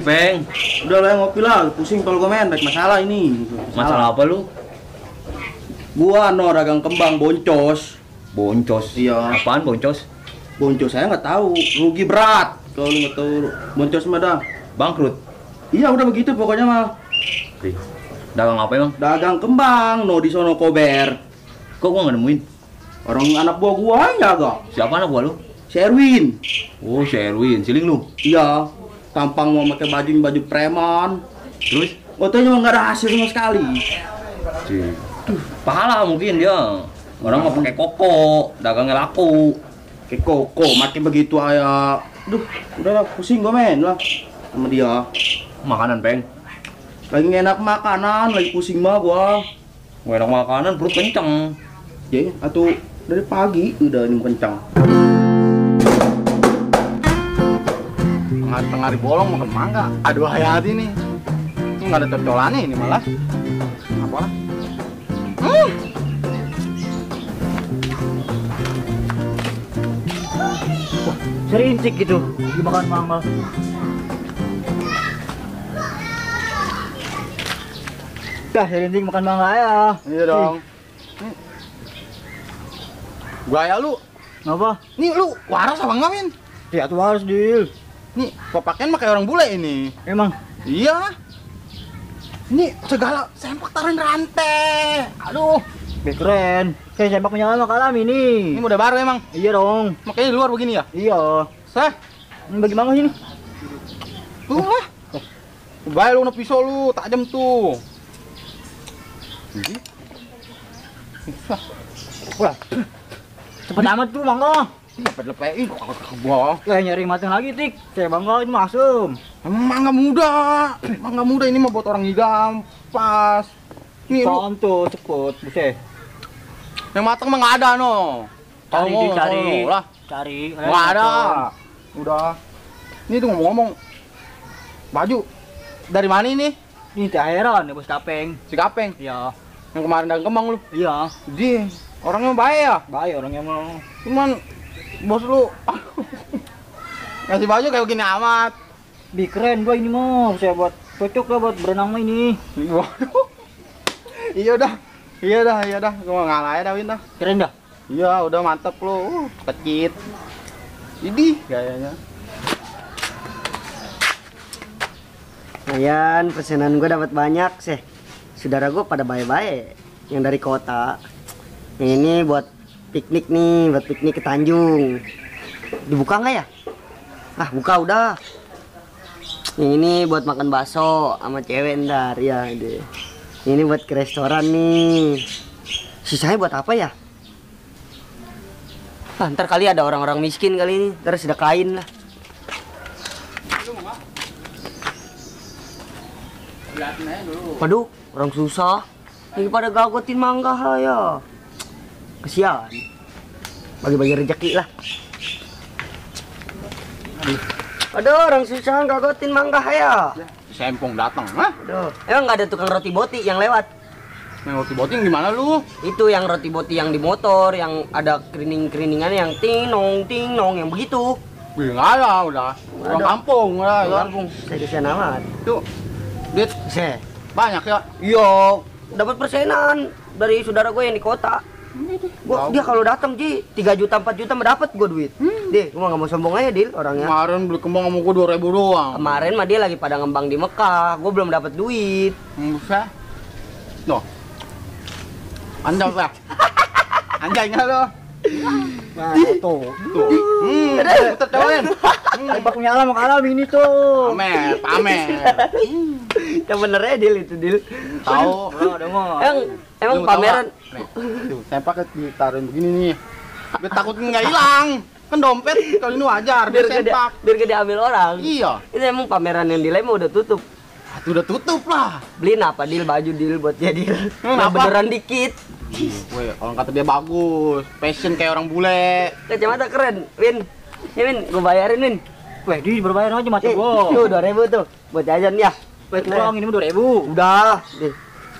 Peng. Udah lah ngopi lah, pusing kalau gue men, banyak masalah ini. Masalah apa lu? Gua dagang kembang boncos. Boncos. Iya. Apaan boncos? Boncos saya nggak tahu, rugi berat. Kalau lu nggak tahu boncos mah dah. Bangkrut. Iya udah begitu pokoknya mah. Ih, dagang apa emang? Dagang kembang, no di sono kober. Kok gua nggak nemuin? Orang anak buah gua aja gak. Siapa anak gua lu? Si Erwin. Oh, si Erwin, siling lu. Iya. Tampang mau pakai baju preman. Terus? Fotonya mah nggak ada hasil sama sekali. Cih. Pahala mungkin dia. Orang mau pakai koko, dagangnya laku. Kayak koko, makin begitu aja. Duh, udah lah, pusing gua men lah sama dia. Makanan, Peng. Lagi nggak enak makanan, lagi pusing mah gua. Nggak enak makanan, perut kenceng. Ya, atau dari pagi udah nyum kencang. Tengah-tengah bolong makan mangga. Aduh hayati nih. Ini nggak ada cocolannya ini malah. Apa lah? Wah, serintik gitu dimakan mangga. Dah serintik makan mangga ya. Iya dong. Gaya lu. Ngapa? Nih lu waras apa enggak, Min? Ya tuh harus deal. Nih, gua pakein pakai orang bule ini. Emang Iya. Ini segala sempak taruhin rantai. Aduh, keren. Saya sempak punya lama kalam ini ini. model baru emang. Iya dong. Makanya di luar begini ya? Iya. Seh, Ini bagi mangga sini. tuh lah. Baik lu na pisau lu, tajam tuh. Ini. Wah. Cepet amat tuh mangga. Lepet-lepetin ke gua. Lah nyari matang lagi tik. Saya bangga itu masum. Emang mangga muda. Mangga muda ini mah buat orang ngidam. Pas. Nih lu, Paham tuh cepet. Buset. yang matang mah nggak ada no. Cari Tahu, dicari. tahu lah. Cari. Nggak ada. Udah. Ini tuh ngomong-ngomong. Baju dari mana ini? Ini tak heran ya bos Kapeng. Si Kapeng. Iya. Yang kemarin dagang kembang lu. Iya. Dia orangnya baik ya. Baik orangnya mau. Cuman bos lu ngasih baju kayak gini amat. Bi keren gua ini mau. Saya buat cocok lah buat berenang mah ini. Waduh. Iya dah. Iya dah, iya dah. Gua ngalah ya dah, Win dah. Keren dah. Iya, udah mantep lu. Kecit. Ini gayanya. Ayan, pesanan gue dapat banyak sih. Saudara gue pada baik-baik yang dari kota. Yang ini buat piknik nih, buat piknik ke Tanjung. Dibuka nggak ya? Ah, buka udah. Yang ini buat makan bakso sama cewek ntar ya deh. Ini buat ke restoran nih. Sisanya buat apa ya? Ah, ntar kali ada orang-orang miskin kali ini, terus sedekahin lah. Waduh, orang susah. Lagi pada gagotin mangga ya. Kesian. Bagi-bagi rezeki lah. Aduh, orang susah gagotin mangga ya. Sempong datang, hah? Aduh, emang nggak ada tukang roti boti yang lewat? Yang roti boting gimana lu? Itu yang roti boti yang di motor, yang ada kerining-keriningannya yang ting nong yang begitu. Wih, nggak ada, udah. Orang Ada. kampung, udah. Di kampung, saya kesian amat. Tuh, duit Saya, banyak ya. iya, dapat persenan dari saudara gue yang di kota. Dia kalau datang Ji 3 juta 4 juta mah dapat gue duit. Deh, gua nggak mau sombong aja Dil orangnya. Kemarin beli kembang sama gua 2.000 doang. Kemarin mah dia lagi pada ngembang di Mekah, gue belum dapat duit. Bisa. Loh. Anjay lah. Anjay nggak lo? Nah, tuh. Tuh. Putar cobain. Tembak punya alam kalam ini tuh. Pamer, pamer. Yang bener ya Dil itu Dil. Tahu. Udah mau. Emang Lu tahu pameran. nggak? Nih, tuh, sempak ditaruhin begini nih. Biar takut nggak hilang. Kan dompet kalau ini wajar, biar sempak. Biar gak diambil orang. Iya. Itu emang pameran yang di Lema udah tutup. Itu udah tutup lah. Beliin apa Dil? Baju Dil buat dia Dil. Emang Yang apa? beneran dikit. Weh, orang kata dia bagus, fashion kayak orang bule. Kacamata keren, Win. Ya Win, gue bayarin Win. Weh, di berbayar aja macam gua. Tuh 2.000 tuh buat jajan ya. Weh, kurang ini mah 2.000. Udah,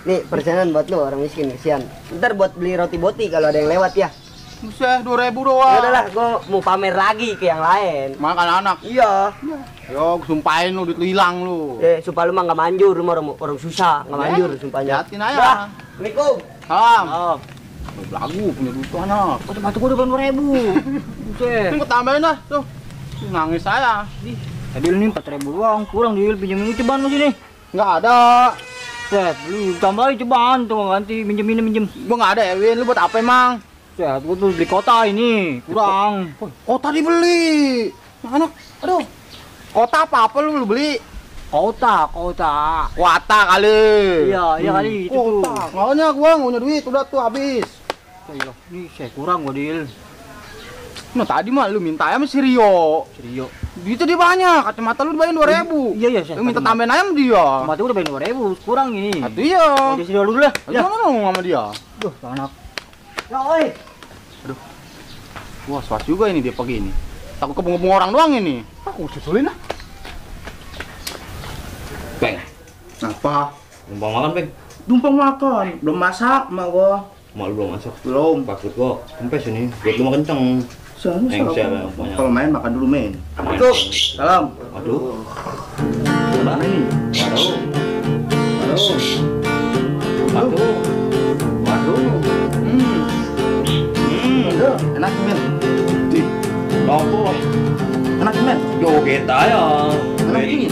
nih persenan buat lu orang miskin, kesian. Ntar buat beli roti boti kalau ada yang lewat ya. Buset, 2.000 Ya doang. udahlah, gua mau pamer lagi ke yang lain. Makan anak. Iya. Yo, gua sumpahin lu duit lu hilang lu. Sumpah lu mah nggak manjur, lu mah orang susah, nggak manjur sumpahnya. Liatin aja. Assalamualaikum. Salam. Oh, Lagu punya duit tuh anak. sepatu gua udah 2.000. Buset. Ini tambahin dah, tuh. Nangis saya. Tadi ini 4.000 doang, kurang Dil, pinjemin cobaan lu sini. Nggak ada. Set, lu tambahin cobaan tuh ganti minjem. Gua nggak ada, Ewin. Lu buat apa emang? Set, gua tuh beli kota ini, kurang. Oh, tadi beli. Anak, aduh. Kota apa lu beli? Kota. Kuata kali. Iya kali itu tuh. Kota. Makanya gua nggak punya duit, udah tuh habis. Iya, ini saya kurang gua Dil. Nah, tadi mah lu minta ayam si Rio. Serius. Duitnya dia banyak, kacamata lu dibayar 2.000. Iya, Set. Lu minta tambahin ayam dia. Mati udah bayar 2.000, kurang ini. Itu iya. Udah sini dulu lah. Ya. Gimana ngomong sama dia? Duh, anak. Ya, oi. Wah, swas juga ini dia pagi ini. Takut kebung-kebung orang doang ini. Aku susulin lah. Peng, Apa? numpang makan, Peng. Numpang makan, belum masak mak gua. Mak lu belum masak. Belum. Pakut gua kempes ini, buat lu mah kenceng. Soalnya Siapa sarapan. yang punya? Kalau main makan dulu men. Assalamualaikum. Salam. Waduh. Mana ini? Waduh. Waduh. Waduh. Waduh. Aduh, enak men. Di, Lopo. enak men. Joget aja. Enak ini.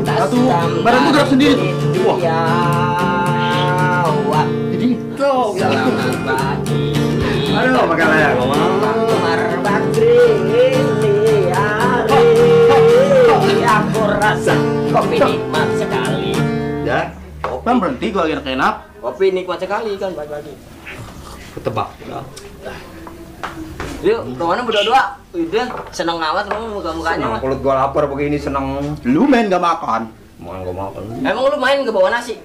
Satu, badan gua gerak sendiri. Wah. Ya, wah. Jadi, Selamat pagi. aduh, makan layar. Mar Bakri ini hari aku rasa kopi nikmat sekali. Ya. Bang berhenti gua lagi enak-enak. Kopi nikmat sekali kan pagi-pagi. Ketebak. Ya. Yuk, kemana berdua-dua? Udah, seneng amat lu muka-mukanya mah. Perut gua lapar begini seneng. Lu men gak makan. Mau gua makan. Emang lu main ke bawa nasi?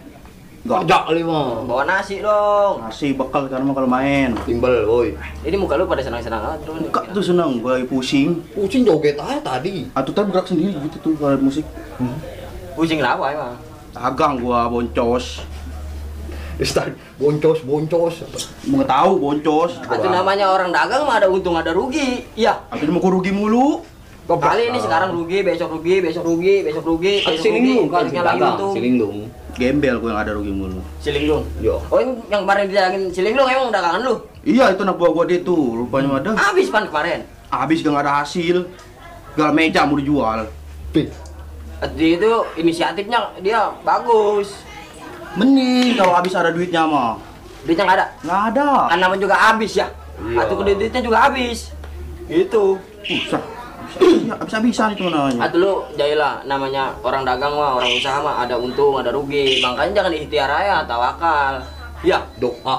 Kerja kali mah. Bawa nasi dong. Nasi bekal sekarang mah kalau main. Timbel, woi. Ini muka lu pada senang-senang amat bro. Buka tuh seneng, gua lagi pusing. Pusing joget aja tadi. Atau tadi bergerak sendiri gitu tuh kalau ada musik. Pusing kenapa emang? Dagang gua boncos. Start boncos. Mau tahu boncos. Itu namanya orang dagang mah ada untung ada rugi. Iya. Atau dia mau rugi mulu. Kali ini sekarang rugi, besok rugi, besok rugi, besok rugi, besok rugi, Silingdung kan, besoknya lagi untung. Silingdung. Gembel gua yang ada rugi mulu. Silingdung. Yo. Oh yang kemarin didagangin Silingdung emang dagangan lu? Iya itu anak buah gua dia tuh, rupanya ada. Habis pan kemarin. Habis gak ada hasil. Gal meja mau dijual. Dia itu inisiatifnya dia bagus. Mending kalau habis ada duitnya mah. Duitnya nggak ada. Nggak ada. Kan namanya juga habis ya. Iya. Atau duitnya juga habis. Gitu. Usah. Iya, habis-habisan itu namanya. Atau lu jailah namanya orang dagang mah, orang usaha mah ada untung, ada rugi. Makanya jangan ikhtiar aja, tawakal. Ya, doa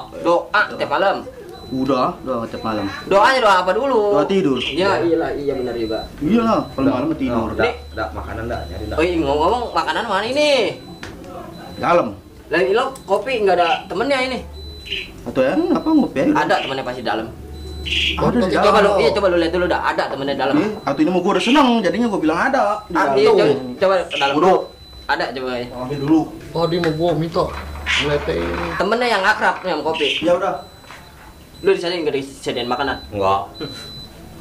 tiap malam. Udah tiap malam. Doanya doa apa dulu? Doa tidur. Ya, iya benar juga. Iya lah, kalau malam mah tidur. Dak makanan dak nyari dak. Oh, iya, ngomong-ngomong makanan mana ini? Dalam. Lagi lo kopi nggak ada temennya ini? Atau ya apa ngopi aja? Ada temennya pasti dalam. Ada di Coba dalam. coba lu lihat dulu dah, ada temennya dalam. Atau ini mau gua udah seneng, jadinya gua bilang ada. Di Ah, dalam. iya, coba ke dalam Udah. dulu. Ada coba ya. Ambil dulu. Tadi mau gua minta ngelete. Temennya yang akrab nih sama kopi. Ya udah. Lu di sana nggak disediain makanan? Enggak.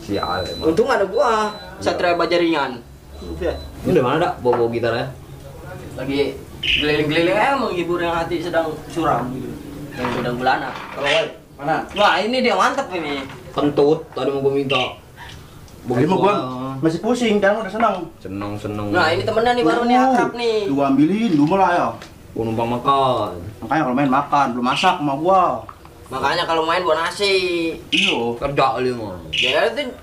Sial emang. Untung ada gua, Satria Bajaringan. Ini dari mana dak? Bawa gitarnya? Lagi keliling-keliling menghibur yang hati sedang suram gitu. Yang sedang belana. Kalau Mana? wah ini dia mantep ini. Kentut, tadi mau gua minta. Tadi mau gua masih pusing, kan udah seneng. Seneng. Nah ini temennya nih baru nih akrab nih. Lu ambilin, lu malah ya. Gua numpang makan. Makanya kalau main makan, belum masak sama gua. Makanya kalau main buat nasi. Iyo, Kerja kali mah. Ya itu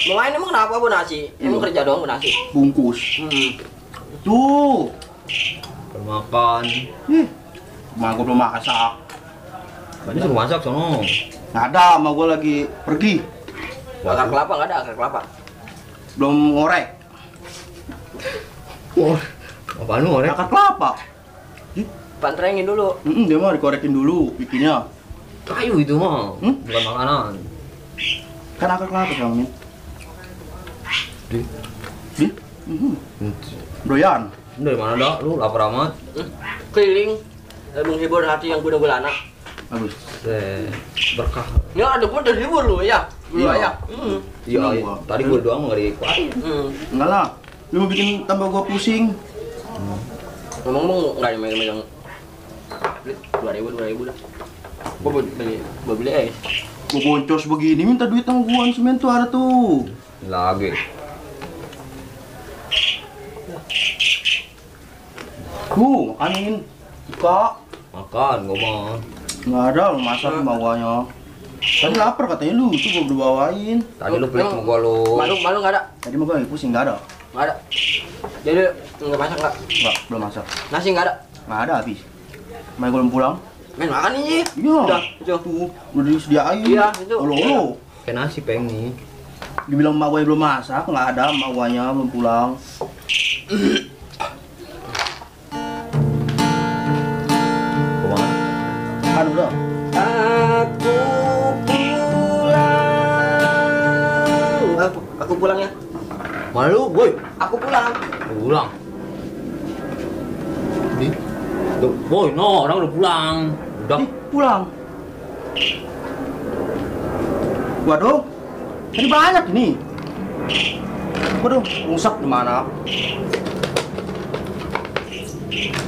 mau main emang kenapa buat nasi? Emang kerja doang buat nasi. bungkus. Hmm. Tuh. Makan. Ih, emang gua belum masak. Tadi suruh masak sono. Nggak ada, sama gua lagi pergi. Akar kelapa nggak ada akar kelapa. Belum ngorek. Wah. Apaan lu orek? Akar kelapa. Pantrengin dulu. Dia mah dikorekin dulu bikinnya. Kayu itu mah. Bukan makanan. Kan akar kelapa sama Min. Di. Di? Doyan. Dari mana dak? Lu lapar amat. Keliling menghibur hati yang guna gulana. Bagus. Berkah. Ya ada gua dari libur lu ya. Lu Iya. ya. Iya, Seneng iya. gua. Tadi gua doang nggak dikuatin. Enggak lah. Lu mau bikin tambah gua pusing. Ngomong enggak ada megang-megang. 2.000 dah. Gua beli es. Gua boncos begini minta duit sama gua semen tuh ada tuh. Lagi. Makanin. Buka. Makan gua mah. Nggak ada, lu masak bawahnya. Tadi lapar katanya lu, tuh gua udah bawain. Tadi lu pelit sama gua lu. Malu enggak ada. Tadi mah gua lagi pusing, nggak ada. Enggak ada. Jadi enggak masak enggak? Nggak, belum masak. Nasi enggak ada. Nggak ada habis. Mai gua belum pulang. Men makan ini. Iya. Udah, itu. Tuh, udah disediain. Iya, itu. Olo. Kayak nasi pengen. Dibilang emak gua belum masak, nggak ada, emak guanya belum pulang. Gua makan. Kan udah. Aku pulang ya. Malu, boy. Aku pulang. Pulang. Tuh, boy, no, orang udah pulang. Udah. Pulang. Waduh, ini banyak ini. Waduh, rusak di mana?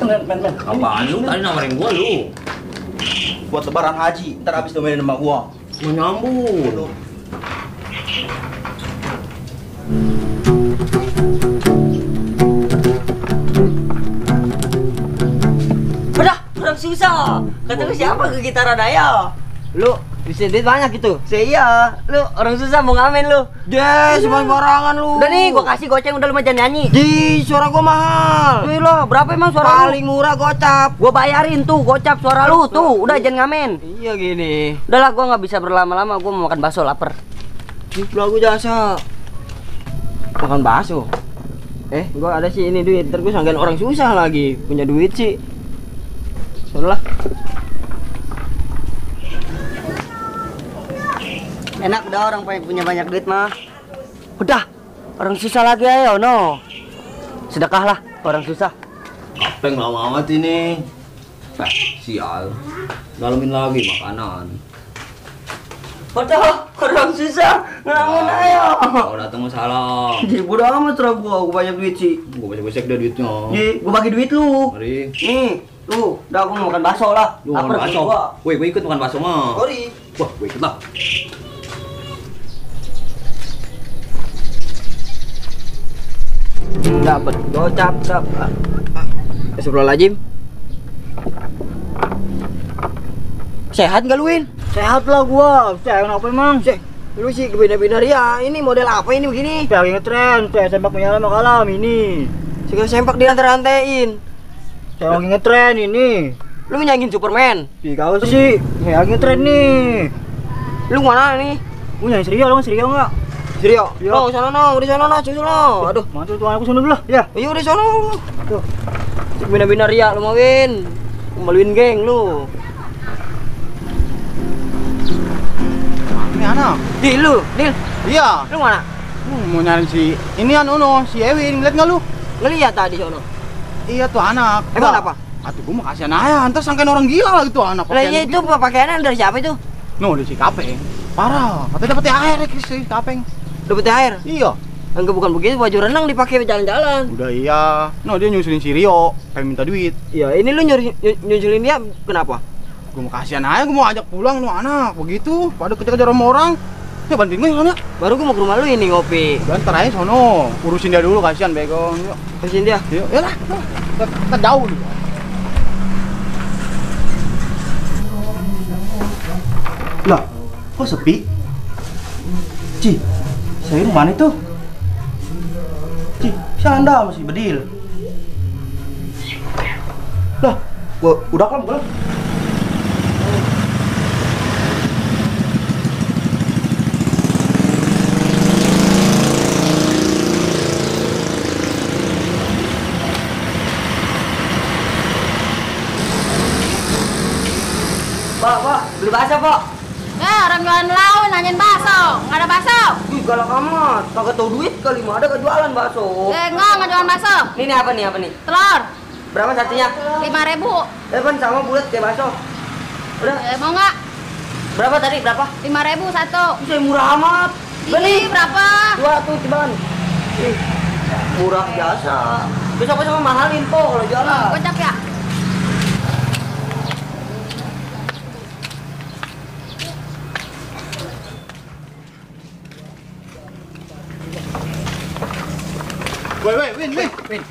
Men. Apaan lu? Tadi nawarin gua lu. Buat lebaran haji, ntar habis domain sama gua. Mau nyambung. Udah, orang susah. Kata lu siapa ke gitar daya? Lu bisa duit banyak gitu. Saya, lu orang susah mau ngamen lu. Des, sembarangan lu. Udah nih, gua kasih goceng udah lu macam nyanyi. Di suara gua mahal. Wih lo, berapa emang suara Paling murah gocap. Gua bayarin tuh gocap suara lu tuh. Udah jangan ngamen. Iya gini. Udahlah, gua nggak bisa berlama-lama. Gua mau makan bakso, lapar. Di lagu jasa. Makan bakso. Gua ada sih ini duit. Ntar gua sanggain orang susah lagi. Punya duit sih. Sudahlah. Enak udah orang punya banyak duit mah. Udah, orang susah lagi ayo no. Sedekahlah orang susah. Kapeng lama amat ini. Sial. Dalemin lagi makanan. Udah, orang susah ngamen ayo. Kalau datang salam. Jadi bodo amat lah gua banyak duit sih. Gua besek-besek deh duitnya. Nih, gua bagi duit lu. Mari. Nih, lu, udah aku mau makan bakso lah. Lu makan Lapar bakso. gua. Woi, gua ikut makan bakso mah. Sorry. Wah, gua ikut lah. Dapat gocap. Astagfirullahaladzim. Sehat gak lu, Win? Sehat lah gua. Sehat apa emang? Lu sih bina-bina ya. Ini model apa ini begini? Lagi ngetren, saya sempak menyala kalam ini. Sekarang sempak dirantai-rantaiin. Saya lagi ngetren ini. Lu nyanyiin Superman. Di kau sih, saya lagi ngetren nih. Lu mana nih? Lu nyanyi serius, lu serius enggak? Serius? Iya. Oh, sana no, di sana no, susul no. Aduh. Mantul tuh aku sana dulu lah, ya. Ayo di sana. Tuh. Bina-bina ria lu mau Win. Maluin geng lu. Ini anak. Di lu, Dil. Iya. Lu mana? Mau nyari si ini si Ewin, ngeliat nggak lu? Ngeliat tadi sono. Iya tuh anak. Emang apa? Atuh gua mau kasihan aja, ntar sangkain orang gila lagi tuh anak. Lah iya itu pakaiannya dari siapa itu? No, di si Kapeng. Parah, katanya dapet air ya si Kapeng. Dapet air. Iya. Enggak bukan begitu, baju renang dipakai jalan-jalan. Udah iya. No, dia nyusulin si Rio, pengen minta duit. Iya, ini lu nyusulin dia kenapa? Gua mau kasihan aja, gua mau ajak pulang lu anak. Begitu, pada kejar-kejar sama orang. Ya bantuin gue sana. Baru gua mau ke rumah lu ini ngopi. Dan ntar aja sono, urusin dia dulu kasihan bego. Yuk. Terusin dia. Yuk, yalah. Kita jauh nih. Lah, kok sepi? Ci, saya mana tuh? Ci, si Anda masih bedil. Lah, gua udah kan belum? Pak, beli bakso, Pak. Ya, orang jualan lau nanyain bakso. Nggak ada bakso. Ih, galak amat. Kagak tahu duit kali mah ada kejualan bakso. Nggak jualan bakso. Ini apa nih? Telur, Berapa satunya? 5.000. Kan sama bulat kayak bakso. Udah. Mau nggak? Berapa tadi? Berapa? 5.000 satu. Bisa murah amat. Ini berapa? 200 ceban. Ih, murah biasa. Besok sama mahalin po kalau jualan. Gocap ya? Win.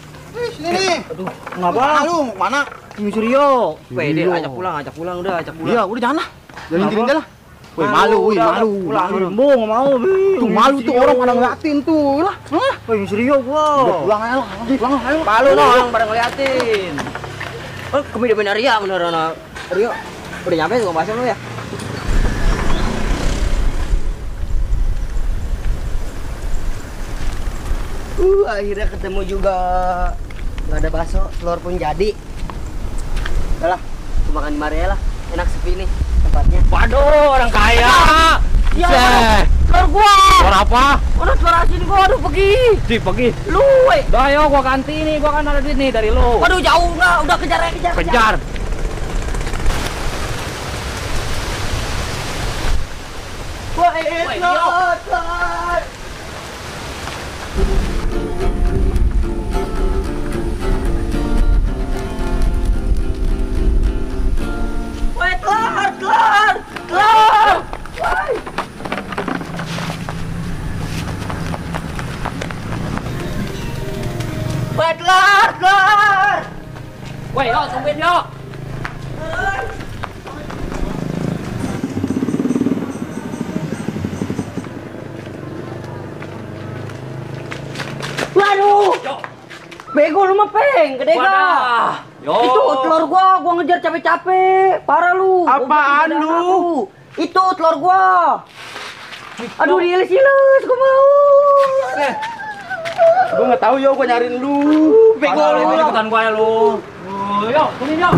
Sini nih. Aduh, ngapa? Lu mau kemana? Nyusuri yo. Weh, Iya. ajak pulang udah, ajak pulang. Iya, udah jangan lah. Jalan Kenapa? jalan lah. Wih, malu, udah, malu. Pulang, Malu. Bo, nggak mau. Tuh malu tuh orang pada ngeliatin tuh. Lah. Hah? Weh, nyusuri yo gua. Udah pulang aja lah. Pulang ayo. Malu no, orang pada ngeliatin. Oh, kami udah bener ya, beneran Rio. Udah nyampe tuh bahasa lu ya? Akhirnya ketemu juga. Gak ada bakso, telur pun jadi. Udah lah, aku makan di Maria lah. Enak sepi nih tempatnya. Waduh, orang kaya. Iya, Seh. telur gua. Telur apa? Mana telur asin gua, aduh pergi. Pergi. Lu, weh. Udah ayo gua ganti nih, gua kan ada duit nih dari lo. Waduh jauh nggak, udah kejar. Kejar. Weh, telur. Weh, telur. Weh. Weh, telur. Woi, yo, tungguin yo. Waduh, Yo. bego lu mah peng, gede Wadah. gak? Yo. Itu telur gua ngejar capek-capek, parah lu. Gua Apaan bikin lu? aku. Itu telur gua. Aduh, diiles-iles, gua mau. Gua nggak tahu yo, gua nyariin lu. Bego Padahal lu. ini ikutan gua ya lu. Yo, tungguin yo.